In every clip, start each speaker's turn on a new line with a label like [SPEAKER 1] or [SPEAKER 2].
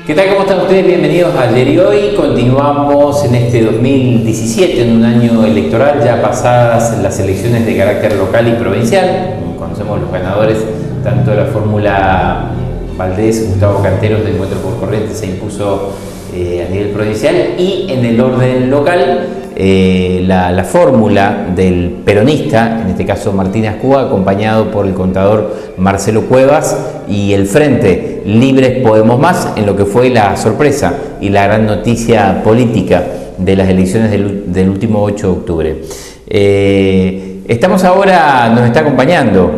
[SPEAKER 1] ¿Qué tal? ¿Cómo están ustedes? Bienvenidos a Ayer y Hoy. Continuamos en este 2017, en un año electoral, ya pasadas las elecciones de carácter local y provincial. Conocemos los ganadores, tanto de la fórmula Valdés, Gustavo Canteros de Encuentro por Corrientes se impuso a nivel provincial, y en el orden local la fórmula del peronista, en este caso Martínez Cuba, acompañado por el contador Marcelo Cuevas, y el Frente Libres Podemos Más, en lo que fue la sorpresa y la gran noticia política de las elecciones del último 8 de octubre. Estamos ahora, nos está acompañando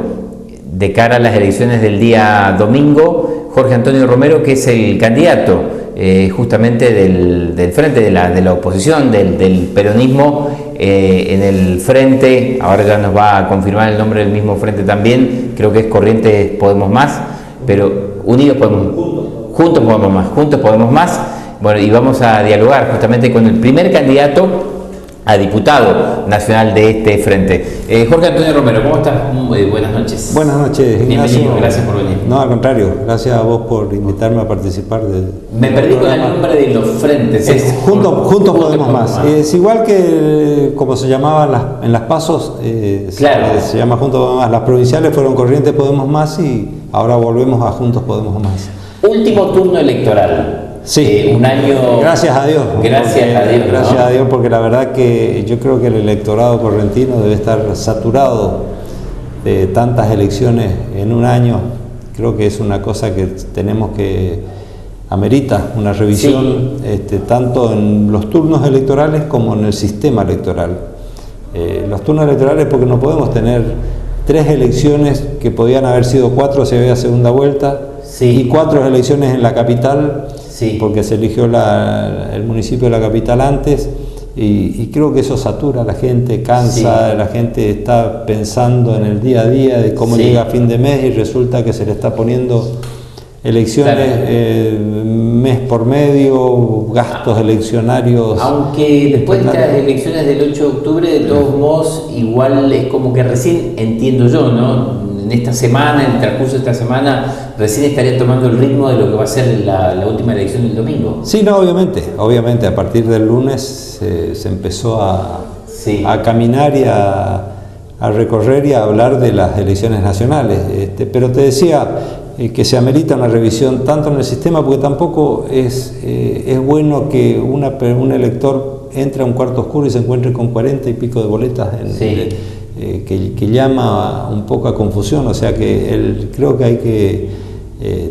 [SPEAKER 1] de cara a las elecciones del día domingo Jorge Antonio Romero, que es el candidato justamente del frente de la oposición, del peronismo, en el frente. Ahora ya nos va a confirmar el nombre del mismo frente también, creo que es Corrientes Podemos Más, pero Unidos Podemos, Juntos Podemos Más. Bueno, y vamos a dialogar justamente con el primer candidato a diputado nacional de este frente. Jorge Antonio Romero, ¿cómo estás? Buenas noches.
[SPEAKER 2] Buenas noches, Ignacio.
[SPEAKER 1] Bienvenido, gracias por venir.
[SPEAKER 2] No, al contrario, gracias a vos por invitarme a participar
[SPEAKER 1] Me perdí con el nombre de los frentes.
[SPEAKER 2] Juntos Podemos Más. Es igual que como se llamaba en las PASOs,
[SPEAKER 1] claro.
[SPEAKER 2] Se llama Juntos Podemos Más. Las provinciales fueron Corrientes Podemos Más y ahora volvemos a Juntos Podemos Más.
[SPEAKER 1] Último turno electoral.
[SPEAKER 2] Sí,
[SPEAKER 1] un año.
[SPEAKER 2] Gracias a Dios.
[SPEAKER 1] Gracias a Dios.
[SPEAKER 2] Gracias a Dios, porque la verdad que yo creo que el electorado correntino debe estar saturado de tantas elecciones en un año. Creo que es una cosa que tenemos que amerita una revisión, sí, tanto en los turnos electorales como en el sistema electoral. Los turnos electorales, porque no podemos tener 3 elecciones que podían haber sido 4 si había segunda vuelta, sí, y 4 elecciones en la capital. Sí. Porque se eligió el municipio de la capital antes, y creo que eso satura a la gente, cansa, sí, la gente está pensando en el día a día de cómo, sí, llega a fin de mes y resulta que se le está poniendo elecciones, claro, mes por medio, gastos eleccionarios.
[SPEAKER 1] Aunque después de estas elecciones del 8 de octubre, de todos modos, igual es como que recién, entiendo yo, ¿no? En esta semana, en el transcurso de esta semana, recién estaría tomando el ritmo de lo que va a ser la última elección del domingo.
[SPEAKER 2] Sí, no, obviamente, a partir del lunes se empezó sí, a caminar y a recorrer y a hablar de las elecciones nacionales. Pero te decía que se amerita una revisión tanto en el sistema, porque tampoco es bueno que un elector entre a un cuarto oscuro y se encuentre con 40 y pico de boletas
[SPEAKER 1] sí,
[SPEAKER 2] que llama un poco a confusión. O sea que creo que hay que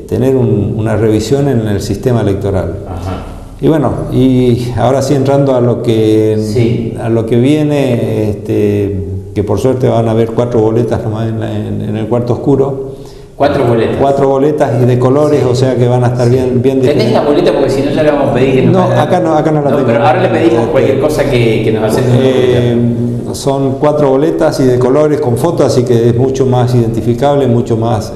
[SPEAKER 2] tener una revisión en el sistema electoral.
[SPEAKER 1] Ajá.
[SPEAKER 2] Y bueno, y ahora sí, entrando a lo que, sí, a lo que viene, que por suerte van a haber 4 boletas nomás en el cuarto oscuro.
[SPEAKER 1] 4 boletas.
[SPEAKER 2] 4 boletas y de colores, sí, o sea que van a estar bien
[SPEAKER 1] ¿Tenés la boleta? Porque si no ya le vamos a pedir que
[SPEAKER 2] no, acá no la tengo.
[SPEAKER 1] Pero ahora le pedimos cualquier cosa que nos acerque.
[SPEAKER 2] Son 4 boletas y de colores con fotos, así que es mucho más identificable, mucho más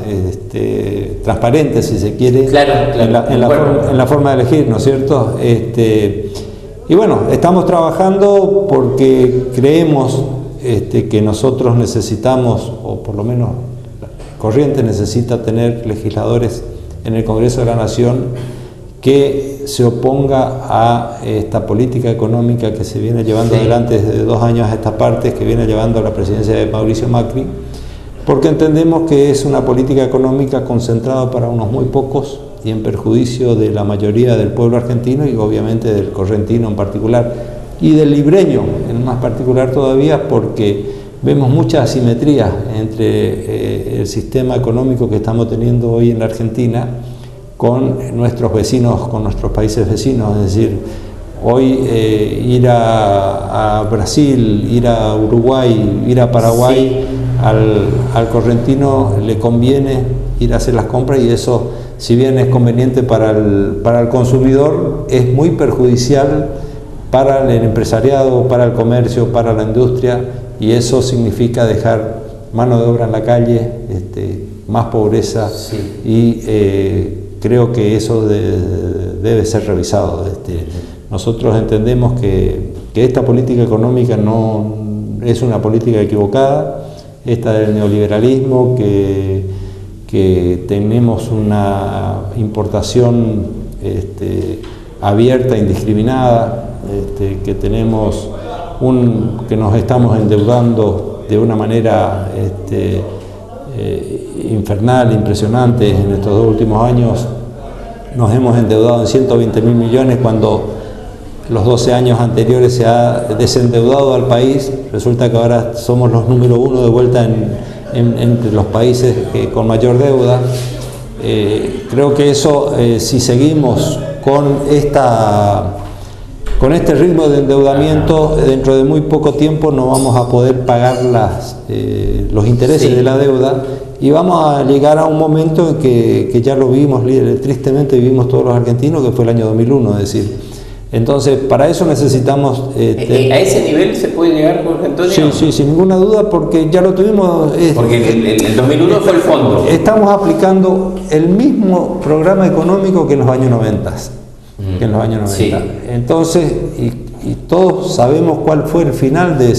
[SPEAKER 2] transparente, si se quiere,
[SPEAKER 1] claro,
[SPEAKER 2] en la forma de elegir, ¿no es cierto? Y bueno, estamos trabajando porque creemos que nosotros necesitamos, o por lo menos Corrientes necesita tener legisladores en el Congreso de la Nación que se oponga a esta política económica que se viene llevando, sí, adelante desde 2 años a esta parte, que viene llevando la presidencia de Mauricio Macri, porque entendemos que es una política económica concentrada para unos muy pocos y en perjuicio de la mayoría del pueblo argentino y obviamente del correntino en particular y del libreño en más particular todavía, porque vemos muchas asimetrías entre el sistema económico que estamos teniendo hoy en la Argentina con nuestros vecinos, con nuestros países vecinos. Es decir, hoy ir a Brasil, ir a Uruguay, ir a Paraguay, sí, al correntino le conviene ir a hacer las compras, y eso, si bien es conveniente para el consumidor, es muy perjudicial para el empresariado, para el comercio, para la industria, y eso significa dejar mano de obra en la calle, más pobreza, sí, y creo que eso debe ser revisado. Nosotros entendemos que esta política económica no es una política equivocada, esta del neoliberalismo, que tenemos una importación abierta, indiscriminada, que tenemos que nos estamos endeudando de una manera infernal, impresionante. En estos 2 últimos años nos hemos endeudado en 120.000 millones cuando los 12 años anteriores se ha desendeudado al país. Resulta que ahora somos los número 1 de vuelta entre los países con mayor deuda. Creo que eso, si seguimos con este ritmo de endeudamiento, dentro de muy poco tiempo no vamos a poder pagar los intereses de la deuda, y vamos a llegar a un momento en que ya lo vivimos, tristemente vivimos todos los argentinos, que fue el año 2001, es decir. Entonces, para eso necesitamos...
[SPEAKER 1] ¿A ese nivel se puede llegar, Jorge Antonio?
[SPEAKER 2] Sí, sin ninguna duda, porque ya lo tuvimos...
[SPEAKER 1] Porque el 2001 fue el fondo.
[SPEAKER 2] Estamos aplicando el mismo programa económico que en los años 90. Sí. Entonces, y todos sabemos cuál fue el final de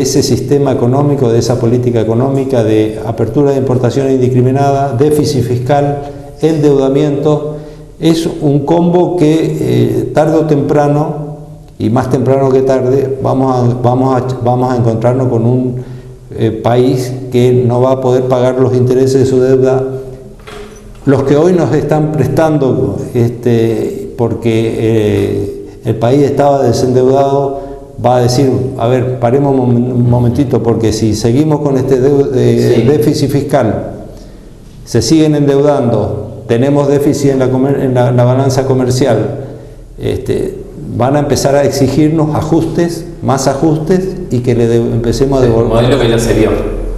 [SPEAKER 2] ese sistema económico, de esa política económica de apertura de importaciones indiscriminada, déficit fiscal, endeudamiento. Es un combo que tarde o temprano, y más temprano que tarde, vamos a encontrarnos con un país que no va a poder pagar los intereses de su deuda. Los que hoy nos están prestando, porque el país estaba desendeudado, va a decir, a ver, paremos un momentito, porque si seguimos con este déficit fiscal, se siguen endeudando, tenemos déficit en la balanza comercial, van a empezar a exigirnos ajustes, más ajustes, y que le empecemos a devolver.
[SPEAKER 1] Modelo que ya se vio.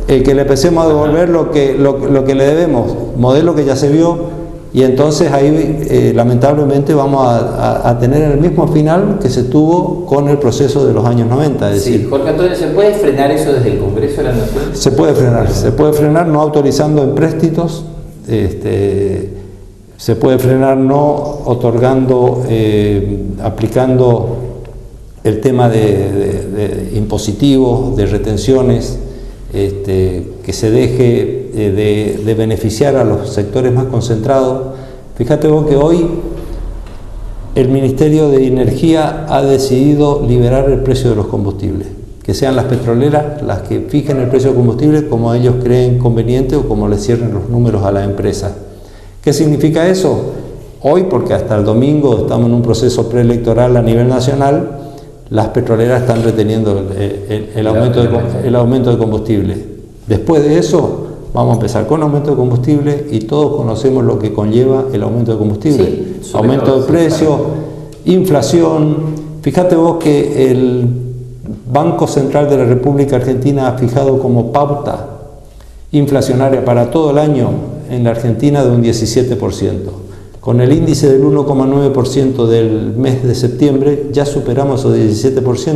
[SPEAKER 2] Que le empecemos a devolver lo que le debemos, modelo que ya se vio, y entonces ahí lamentablemente vamos a tener el mismo final que se tuvo con el proceso de los años 90. Es decir,
[SPEAKER 1] Jorge Antonio, ¿se puede frenar eso desde el Congreso de la Nación?
[SPEAKER 2] Se puede frenar no autorizando empréstitos, se puede frenar no otorgando, aplicando el tema de impositivos, de retenciones, que se deje de beneficiar a los sectores más concentrados. Fíjate vos que hoy el Ministerio de Energía ha decidido liberar el precio de los combustibles, que sean las petroleras las que fijen el precio de combustible como ellos creen conveniente o como les cierren los números a la empresa. ¿Qué significa eso? Hoy, porque hasta el domingo estamos en un proceso preelectoral a nivel nacional, las petroleras están reteniendo el aumento de combustible. Después de eso, vamos a empezar con aumento de combustible, y todos conocemos lo que conlleva el aumento de combustible. Aumento de precios, inflación. Fíjate vos que el Banco Central de la República Argentina ha fijado como pauta inflacionaria para todo el año en la Argentina de un 17%. Con el índice del 1,9% del mes de septiembre ya superamos el 17%.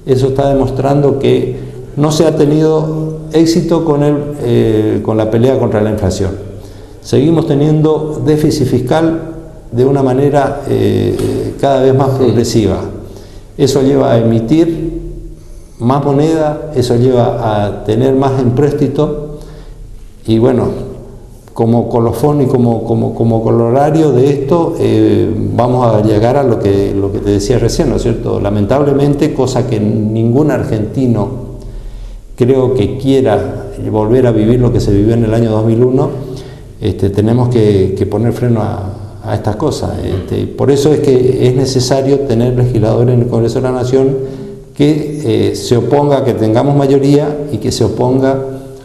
[SPEAKER 2] Eso está demostrando que no se ha tenido éxito con la pelea contra la inflación. Seguimos teniendo déficit fiscal de una manera cada vez más progresiva. Eso lleva a emitir más moneda, eso lleva a tener más empréstito, y bueno, como colofón y como colorario de esto, vamos a llegar a lo que te decía recién, ¿no es cierto? Lamentablemente, cosa que ningún argentino creo que quiera volver a vivir lo que se vivió en el año 2001, tenemos que poner freno a estas cosas. Por eso es que es necesario tener legisladores en el Congreso de la Nación que se oponga, que tengamos mayoría, y que se oponga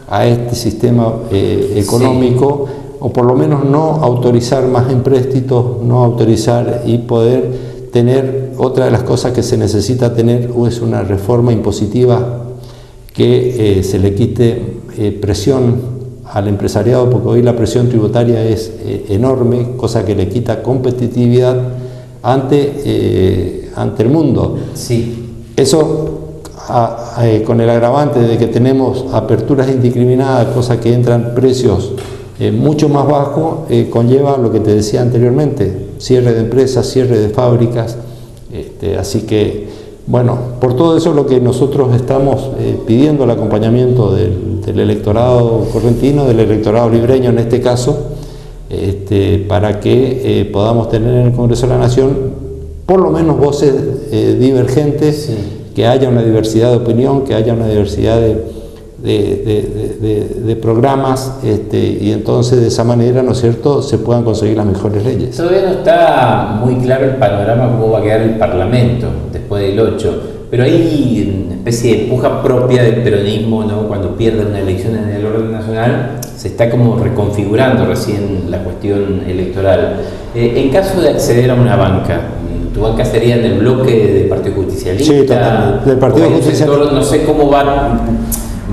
[SPEAKER 2] a este sistema económico, o por lo menos no autorizar más empréstitos, no autorizar, y poder tener, otra de las cosas que se necesita tener es una reforma impositiva que se le quite presión al empresariado, porque hoy la presión tributaria es enorme, cosa que le quita competitividad ante el mundo. Eso, con el agravante de que tenemos aperturas indiscriminadas, cosa que entran precios mucho más bajos, conlleva lo que te decía anteriormente: cierre de empresas, cierre de fábricas. Así que, bueno, por todo eso lo que nosotros estamos pidiendo el acompañamiento del electorado correntino, del electorado libreño en este caso, para que podamos tener en el Congreso de la Nación por lo menos voces divergentes, sí, que haya una diversidad de opinión, que haya una diversidad de programas, y entonces de esa manera, ¿no es cierto?, se puedan conseguir las mejores leyes.
[SPEAKER 1] Todavía no está muy claro el panorama cómo va a quedar el Parlamento después del 8, pero hay una especie de puja propia del peronismo, ¿no? Cuando pierde una elección en el orden nacional, se está como reconfigurando recién la cuestión electoral. En caso de acceder a una banca, ¿tu banca sería en el bloque del Partido Justicialista?
[SPEAKER 2] Sí, totalmente. Del Partido Justicialista.
[SPEAKER 1] No sé cómo va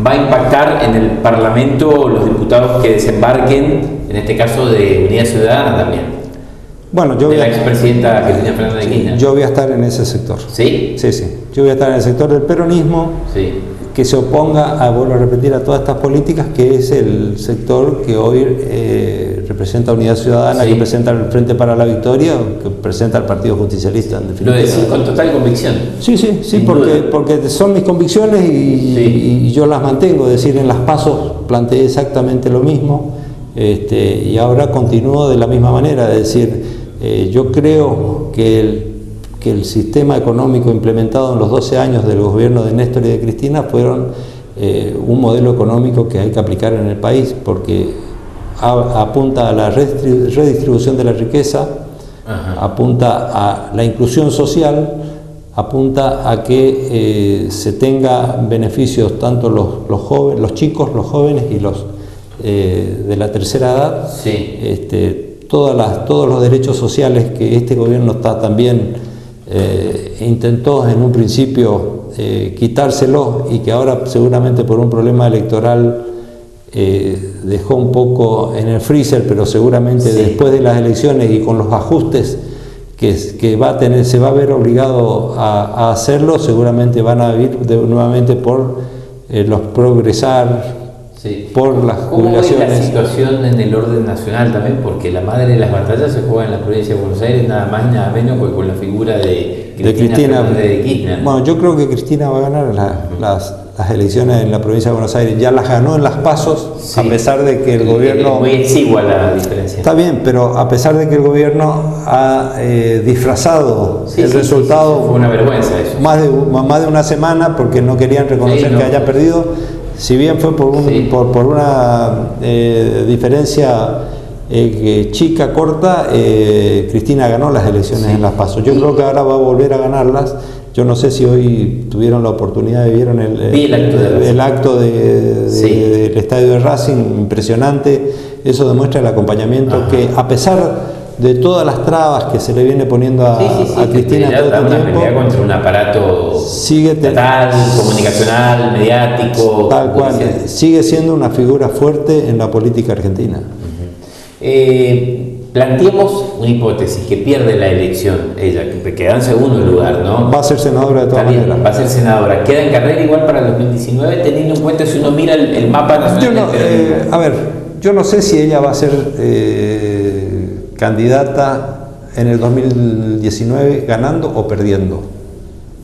[SPEAKER 1] a impactar en el Parlamento los diputados que desembarquen, en este caso de Unidad Ciudadana también.
[SPEAKER 2] Bueno,
[SPEAKER 1] de la expresidenta Cristina Fernández de Kirchner.
[SPEAKER 2] Yo voy a estar en ese sector.
[SPEAKER 1] ¿Sí?
[SPEAKER 2] Sí, sí. Yo voy a estar en el sector del peronismo, sí, que se oponga, vuelvo a repetir, a todas estas políticas, que es el sector que hoy representa a Unidad Ciudadana, sí, que presenta el Frente para la Victoria, que presenta al Partido Justicialista, en definitiva.
[SPEAKER 1] Lo decís con total convicción.
[SPEAKER 2] Sí, sí, sí, porque son mis convicciones y yo las mantengo. Es decir, en las PASO planteé exactamente lo mismo, y ahora continúo de la misma manera. Es decir, yo creo que el sistema económico implementado en los 12 años del gobierno de Néstor y de Cristina fueron un modelo económico que hay que aplicar en el país, porque apunta a la redistribución de la riqueza, ajá, apunta a la inclusión social, apunta a que se tenga beneficios tanto los chicos, los jóvenes y los de la tercera edad, sí, todos los derechos sociales que este gobierno está también intentó en un principio quitárselos, y que ahora seguramente por un problema electoral dejó un poco en el freezer, pero seguramente sí, después de las elecciones y con los ajustes que se va a ver obligado a hacerlo, seguramente van a ir nuevamente por los progresar, sí, por las jubilaciones.
[SPEAKER 1] ¿Cómo es la situación en el orden nacional también? Porque la madre de las batallas se juega en la provincia de Buenos Aires, nada más y nada menos que con la figura de Cristina de Kirchner.
[SPEAKER 2] Bueno, yo creo que Cristina va a ganar las elecciones en la provincia de Buenos Aires. Ya las ganó en las PASOs, sí, a pesar de que el gobierno...
[SPEAKER 1] Es muy exigua la diferencia.
[SPEAKER 2] Está bien, pero a pesar de que el gobierno ha disfrazado el resultado...
[SPEAKER 1] Sí, fue una vergüenza eso.
[SPEAKER 2] Más de una semana, porque no querían reconocer que haya perdido. Si bien fue por una diferencia chica, corta, Cristina ganó las elecciones, sí, en las PASO. Yo creo que ahora va a volver a ganarlas. Yo no sé si hoy tuvieron la oportunidad, vieron el acto del estadio de Racing, impresionante. Eso demuestra el acompañamiento, ajá, que a pesar de todas las trabas que se le viene poniendo a Cristina todo el tiempo,
[SPEAKER 1] pelea contra un aparato estatal, comunicacional, mediático,
[SPEAKER 2] tal cual, sigue siendo una figura fuerte en la política argentina.
[SPEAKER 1] Planteemos una hipótesis, que pierde la elección ella, que queda en segundo lugar, ¿no?
[SPEAKER 2] Va a ser senadora de todas maneras.
[SPEAKER 1] Va a ser senadora. ¿Queda en carrera igual para el 2019, teniendo en cuenta si uno mira el mapa nacional?
[SPEAKER 2] Yo no sé si ella va a ser candidata en el 2019 ganando o perdiendo.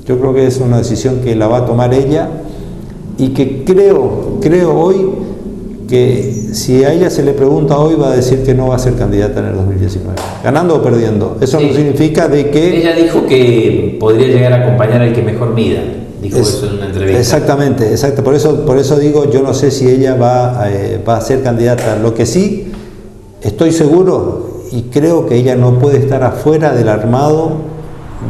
[SPEAKER 2] Yo creo que es una decisión que la va a tomar ella, y que creo hoy que si a ella se le pregunta hoy, va a decir que no va a ser candidata en el 2019, ganando o perdiendo. Eso sí, no significa de que...
[SPEAKER 1] Ella dijo que podría llegar a acompañar al que mejor mida. Dijo eso en una entrevista.
[SPEAKER 2] Exactamente, exacto. Por eso digo, yo no sé si ella va a ser candidata. Lo que sí estoy seguro, y creo que ella no puede estar afuera del armado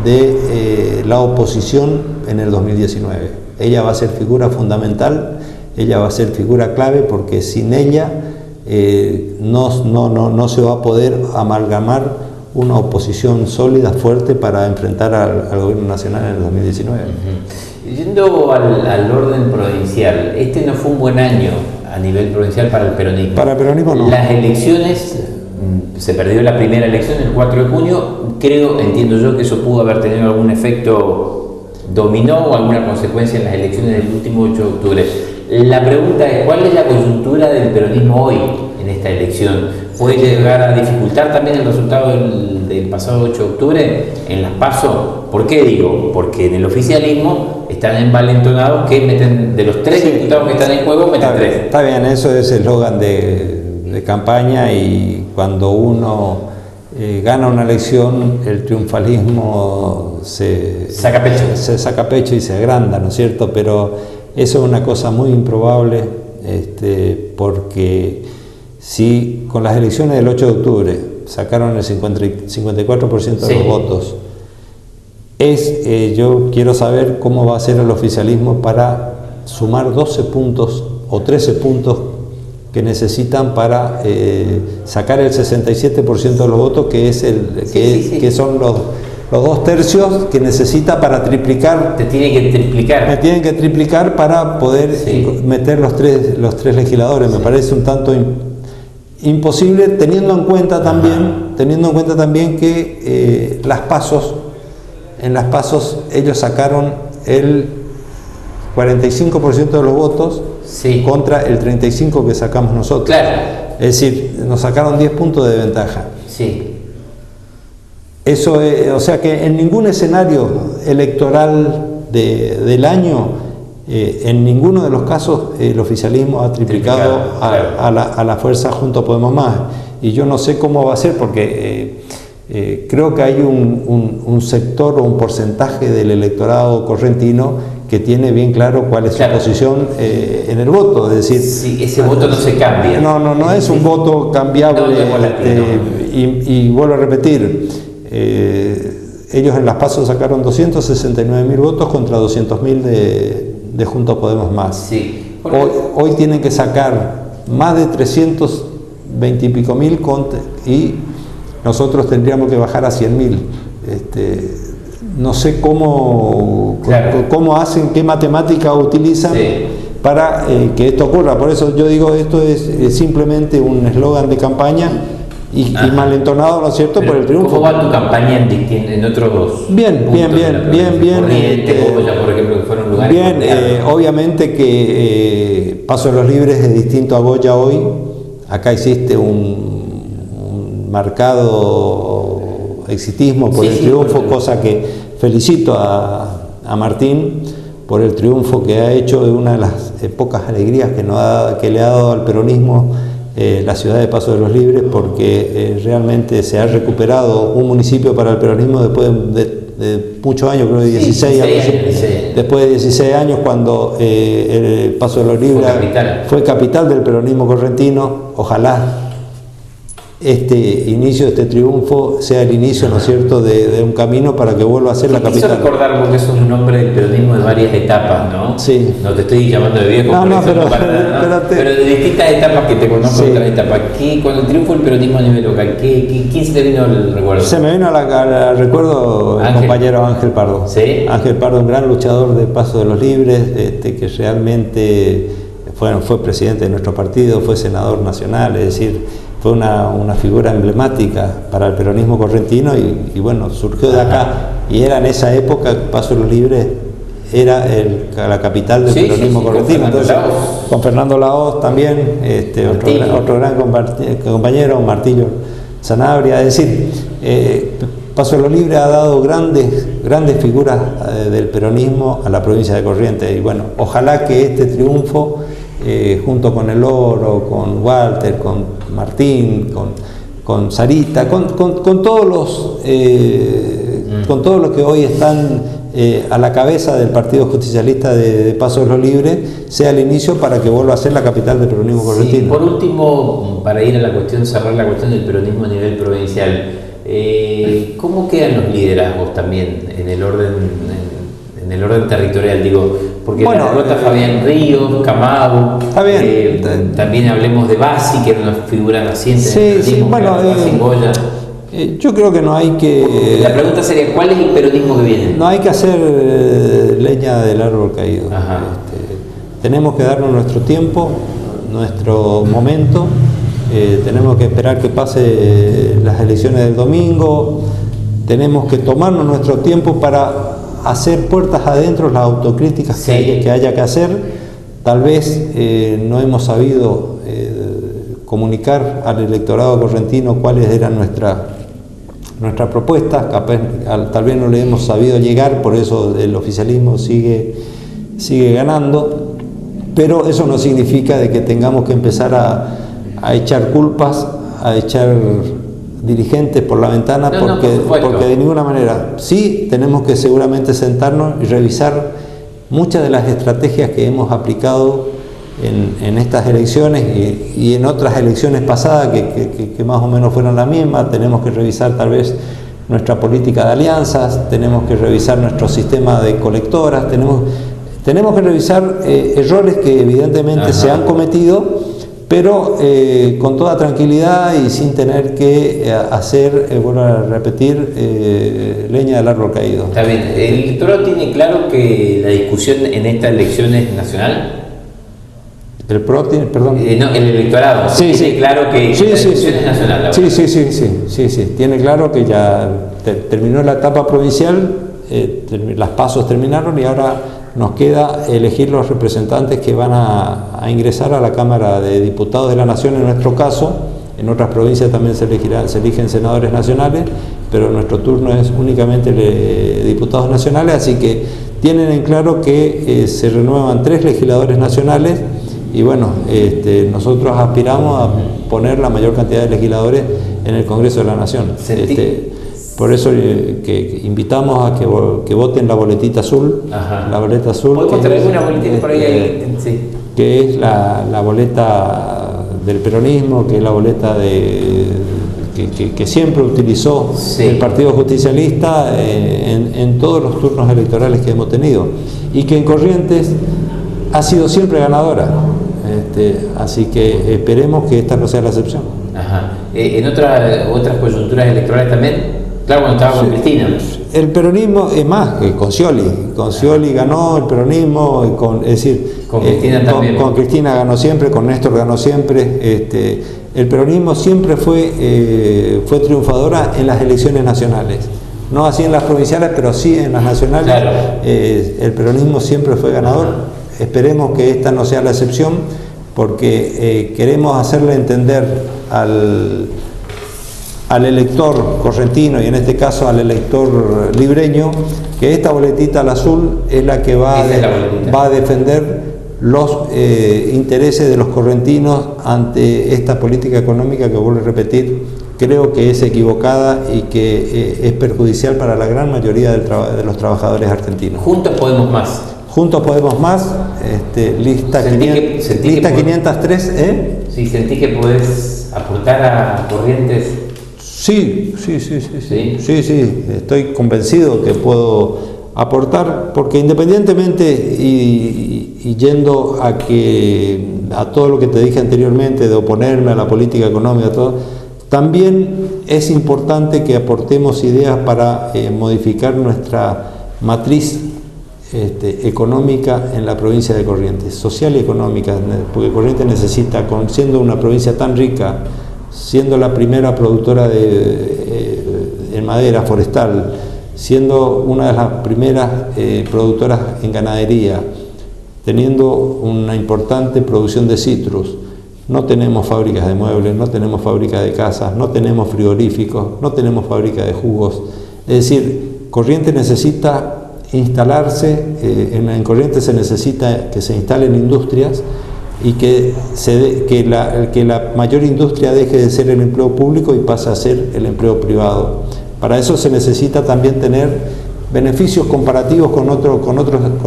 [SPEAKER 2] de la oposición en el 2019. Ella va a ser figura fundamental, ella va a ser figura clave, porque sin ella no se va a poder amalgamar una oposición sólida, fuerte, para enfrentar al gobierno nacional en el 2019.
[SPEAKER 1] Uh-huh. Yendo al orden provincial, este no fue un buen año a nivel provincial para el peronismo.
[SPEAKER 2] Para el peronismo no.
[SPEAKER 1] Las elecciones, se perdió la primera elección el 4 de junio, entiendo yo que eso pudo haber tenido algún efecto dominó o alguna consecuencia en las elecciones del último 8 de octubre. La pregunta es, ¿cuál es la coyuntura del peronismo hoy en esta elección? ¿Puede llegar a dificultar también el resultado del pasado 8 de octubre en las PASO? ¿Por qué digo? Porque en el oficialismo están envalentonados que meten, de los 3 diputados que están en juego, meten 3.
[SPEAKER 2] Está bien, eso es el eslogan de de campaña, y cuando uno gana una elección, el triunfalismo se saca pecho y se agranda, ¿no es cierto? Pero eso es una cosa muy improbable, porque si con las elecciones del 8 de octubre sacaron el 54% de los votos, yo quiero saber cómo va a ser el oficialismo para sumar 12 puntos o 13 puntos que necesitan para sacar el 67% de los votos, que son los 2/3 que necesita para triplicar.
[SPEAKER 1] Te tienen que triplicar.
[SPEAKER 2] Me tienen que triplicar para poder meter los tres legisladores. Me parece un tanto imposible, teniendo en cuenta también que en las PASOs ellos sacaron el 45% de los votos contra el 35% que sacamos nosotros.
[SPEAKER 1] Claro.
[SPEAKER 2] Es decir, nos sacaron 10 puntos de ventaja.
[SPEAKER 1] Sí.
[SPEAKER 2] Eso o sea que en ningún escenario electoral del año, en ninguno de los casos, el oficialismo ha triplicado a la fuerza Juntos Podemos Más. Y yo no sé cómo va a ser, porque creo que hay un sector o un porcentaje del electorado correntino que tiene bien claro cuál es su posición en el voto. Es decir,
[SPEAKER 1] ese voto no se cambia.
[SPEAKER 2] No es un voto cambiable. Y vuelvo a repetir, ellos en las PASO sacaron 269.000 votos contra 200.000 de Juntos Podemos Más.
[SPEAKER 1] Sí.
[SPEAKER 2] Hoy tienen que sacar más de 320 y pico mil y nosotros tendríamos que bajar a 100.000. No sé cómo hacen, qué matemática utilizan para que esto ocurra. Por eso yo digo, esto es simplemente un eslogan de campaña y malentonado, ¿no es cierto?, por el triunfo.
[SPEAKER 1] ¿Cómo va tu campaña en otros
[SPEAKER 2] bien.
[SPEAKER 1] Goya, por ejemplo, que fueron lugares?
[SPEAKER 2] Bien, obviamente que Paso de los Libres es distinto a Goya hoy. Acá existe un marcado exitismo por el triunfo, cosa que felicito a Martín por el triunfo que ha hecho, de una de las pocas alegrías que le ha dado al peronismo la ciudad de Paso de los Libres, porque realmente se ha recuperado un municipio para el peronismo después de muchos años, creo de 16 años. Después de 16 años, cuando el Paso de los Libres fue capital del peronismo correntino. Ojalá este triunfo sea el inicio, ¿no es cierto?, de un camino para que vuelva a ser la capital.
[SPEAKER 1] Quiero recordar, porque eso es un nombre del peronismo de varias etapas, ¿no?
[SPEAKER 2] Sí.
[SPEAKER 1] No te estoy llamando de viejo, pero de distintas etapas que te conozco, otras etapas. Con el triunfo del peronismo a nivel local, ¿quién se te vino al recuerdo?
[SPEAKER 2] Se me vino al recuerdo el compañero Ángel Pardo.
[SPEAKER 1] ¿Sí?
[SPEAKER 2] Ángel Pardo, un gran luchador de Paso de los Libres, que realmente fue presidente de nuestro partido, fue senador nacional, es decir, fue una figura emblemática para el peronismo correntino y bueno, surgió de acá, y era en esa época, Paso de los Libres era la capital del peronismo correntino. Entonces, con Fernando Lahoz también, otro gran compañero, Martillo Sanabria. Es decir, Paso de los Libres ha dado grandes figuras del peronismo a la provincia de Corrientes, y bueno, ojalá que este triunfo, junto con El Oro, con Walter, con Martín, con Sarita, con todos los que hoy están a la cabeza del Partido Justicialista de Paso de los Libres, sea el inicio para que vuelva a ser la capital del peronismo correntino.
[SPEAKER 1] Por último, para ir a la cuestión, cerrar la cuestión del peronismo a nivel provincial, ¿cómo quedan los liderazgos también en el orden territorial? Digo, porque la derrota Fabián Ríos, Camado, también hablemos de Bassi, que era una figura naciente. Goya.
[SPEAKER 2] Yo creo que no hay que...
[SPEAKER 1] La pregunta sería, ¿cuál es el peronismo que viene?
[SPEAKER 2] No hay que hacer leña del árbol caído. Tenemos que darnos nuestro tiempo, nuestro momento. Tenemos que esperar que pase las elecciones del domingo. Tenemos que tomarnos nuestro tiempo para hacer puertas adentro las autocríticas que haya que hacer. Tal vez no hemos sabido comunicar al electorado correntino cuáles eran nuestras propuestas, tal vez no le hemos sabido llegar, por eso el oficialismo sigue ganando, pero eso no significa de que tengamos que empezar a echar culpas, a echar dirigentes por la ventana, porque de ninguna manera. Sí, tenemos que seguramente sentarnos y revisar muchas de las estrategias que hemos aplicado en estas elecciones y en otras elecciones pasadas que más o menos fueron las mismas. Tenemos que revisar tal vez nuestra política de alianzas, tenemos que revisar nuestro sistema de colectoras, tenemos que revisar errores que evidentemente se han cometido, pero con toda tranquilidad y sin tener que hacer, vuelvo a repetir, leña del árbol caído.
[SPEAKER 1] Está bien. ¿El electorado tiene claro que la discusión en esta elección es nacional?
[SPEAKER 2] El PRO tiene, perdón.
[SPEAKER 1] No, el electorado.
[SPEAKER 2] Sí,
[SPEAKER 1] tiene claro que la discusión es nacional.
[SPEAKER 2] Sí. Tiene claro que ya terminó la etapa provincial, las pasos terminaron y ahora nos queda elegir los representantes que van a ingresar a la Cámara de Diputados de la Nación. En nuestro caso, en otras provincias también se eligen senadores nacionales, pero nuestro turno es únicamente diputados nacionales, así que tienen en claro que se renuevan 3 legisladores nacionales. Y bueno, nosotros aspiramos a poner la mayor cantidad de legisladores en el Congreso de la Nación. Por eso que invitamos a que voten la boletita azul.
[SPEAKER 1] Ajá.
[SPEAKER 2] La boleta azul.
[SPEAKER 1] ¿Podemos traer una boletita por ahí? Sí.
[SPEAKER 2] Que es la boleta del peronismo, que es la boleta que siempre utilizó el Partido Justicialista en todos los turnos electorales que hemos tenido. Y que en Corrientes ha sido siempre ganadora, así que esperemos que esta no sea la excepción.
[SPEAKER 1] Ajá. En otras coyunturas electorales también, claro, cuando estaba con Cristina.
[SPEAKER 2] El peronismo es más que con Scioli ganó el peronismo, con Cristina también. Con Cristina ganó siempre, con Néstor ganó siempre. El peronismo siempre fue triunfadora en las elecciones nacionales. No así en las provinciales, pero sí en las nacionales. Claro. El peronismo siempre fue ganador. Esperemos que esta no sea la excepción, porque queremos hacerle entender al elector correntino y en este caso al elector libreño que esta boletita al azul es la que va a defender los intereses de los correntinos ante esta política económica que, vuelvo a repetir, creo que es equivocada y que es perjudicial para la gran mayoría de los trabajadores argentinos.
[SPEAKER 1] Juntos podemos más.
[SPEAKER 2] Juntos podemos más, lista 503,
[SPEAKER 1] Sí, ¿sentís que podés aportar a Corrientes?
[SPEAKER 2] Sí, estoy convencido que puedo aportar, porque independientemente y yendo a todo lo que te dije anteriormente, de oponerme a la política económica, todo, también es importante que aportemos ideas para modificar nuestra matriz económica en la provincia de Corrientes, social y económica, porque Corrientes necesita, siendo una provincia tan rica, siendo la primera productora en madera forestal, siendo una de las primeras productoras en ganadería, teniendo una importante producción de citrus, no tenemos fábricas de muebles, no tenemos fábricas de casas, no tenemos frigoríficos, no tenemos fábrica de jugos. Es decir, Corrientes necesita instalarse, en Corrientes se necesita que se instalen industrias y que la mayor industria deje de ser el empleo público y pase a ser el empleo privado. Para eso se necesita también tener beneficios comparativos con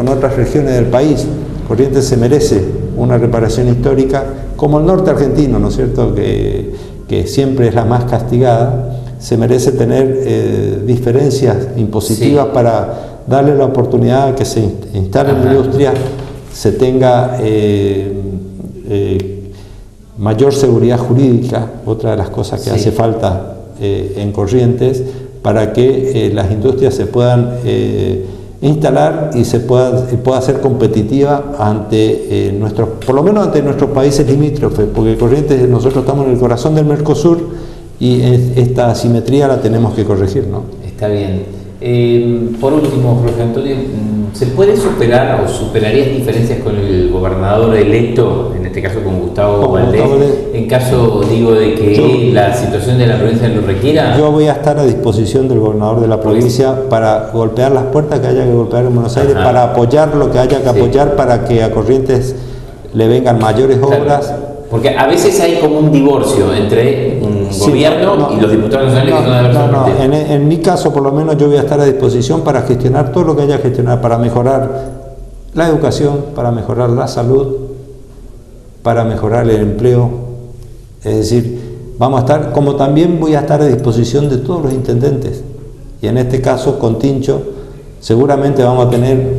[SPEAKER 2] otras regiones del país. Corrientes se merece una reparación histórica como el norte argentino, ¿no es cierto?, que siempre es la más castigada. Se merece tener diferencias impositivas para darle la oportunidad a que se instalen industrias, se tenga mayor seguridad jurídica, otra de las cosas que hace falta en Corrientes, para que las industrias se puedan instalar y pueda ser competitiva ante por lo menos ante nuestros países limítrofes, porque Corrientes, nosotros estamos en el corazón del Mercosur y esta asimetría la tenemos que corregir, ¿no?
[SPEAKER 1] Está bien. Por último, Jorge Antonio, ¿se puede superar o superarías diferencias con el gobernador electo, en este caso con Gustavo Valdés, en caso, de que la situación de la provincia lo requiera?
[SPEAKER 2] Yo voy a estar a disposición del gobernador de la provincia para golpear las puertas que haya que golpear en Buenos Aires, para apoyar lo que haya que apoyar, para que a Corrientes le vengan mayores obras,
[SPEAKER 1] Porque a veces hay como un divorcio entre un gobierno y los diputados nacionales que son adversos al partido.
[SPEAKER 2] En mi caso, por lo menos, yo voy a estar a disposición para gestionar todo lo que haya que gestionar, para mejorar la educación, para mejorar la salud, para mejorar el empleo. Es decir, vamos a estar, como también voy a estar a disposición de todos los intendentes. Y en este caso, con Tincho, seguramente vamos a tener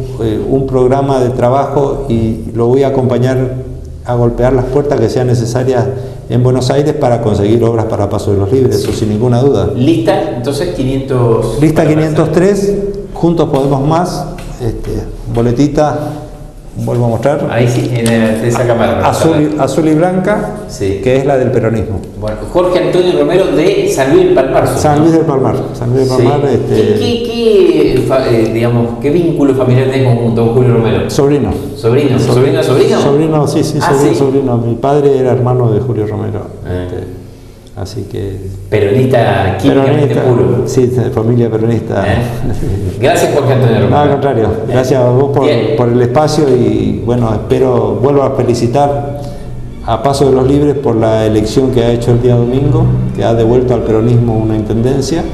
[SPEAKER 2] un programa de trabajo y lo voy a acompañar a golpear las puertas que sean necesarias en Buenos Aires para conseguir obras para Paso de los Libres, eso sin ninguna duda.
[SPEAKER 1] Lista, entonces 500...
[SPEAKER 2] Lista 503, Juntos Podemos Más, boletita, vuelvo a mostrar.
[SPEAKER 1] Ahí sí, en esa cámara.
[SPEAKER 2] Azul y blanca,
[SPEAKER 1] sí,
[SPEAKER 2] que es la del peronismo.
[SPEAKER 1] Bueno, Jorge Antonio Romero de San Luis del Palmar.
[SPEAKER 2] San Luis del Palmar. San Luis del Palmar.
[SPEAKER 1] Digamos, ¿qué vínculo familiar tenés con don Julio Romero?
[SPEAKER 2] Sobrino.
[SPEAKER 1] ¿Sobrino? ¿Sobrino?
[SPEAKER 2] Sobrino, sí,
[SPEAKER 1] ¿Sí?
[SPEAKER 2] sobrino. Mi padre era hermano de Julio Romero. Así que...
[SPEAKER 1] Peronista químicamente puro.
[SPEAKER 2] Sí, de familia peronista.
[SPEAKER 1] Gracias, Jorge Antonio Romero.
[SPEAKER 2] No, al contrario. Gracias a vos por el espacio y bueno, vuelvo a felicitar a Paso de los Libres por la elección que ha hecho el día domingo, que ha devuelto al peronismo una intendencia,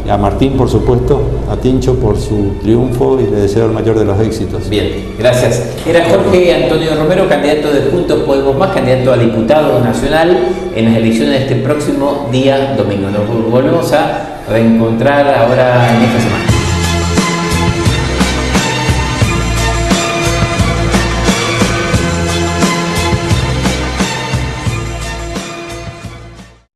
[SPEAKER 2] a Martín, por supuesto, a Tincho por su triunfo y le deseo el mayor de los éxitos.
[SPEAKER 1] Bien, gracias. Era Jorge Antonio Romero, candidato de Juntos Podemos Más, candidato a diputado nacional en las elecciones de este próximo día domingo. Nos volvemos a reencontrar ahora en esta semana.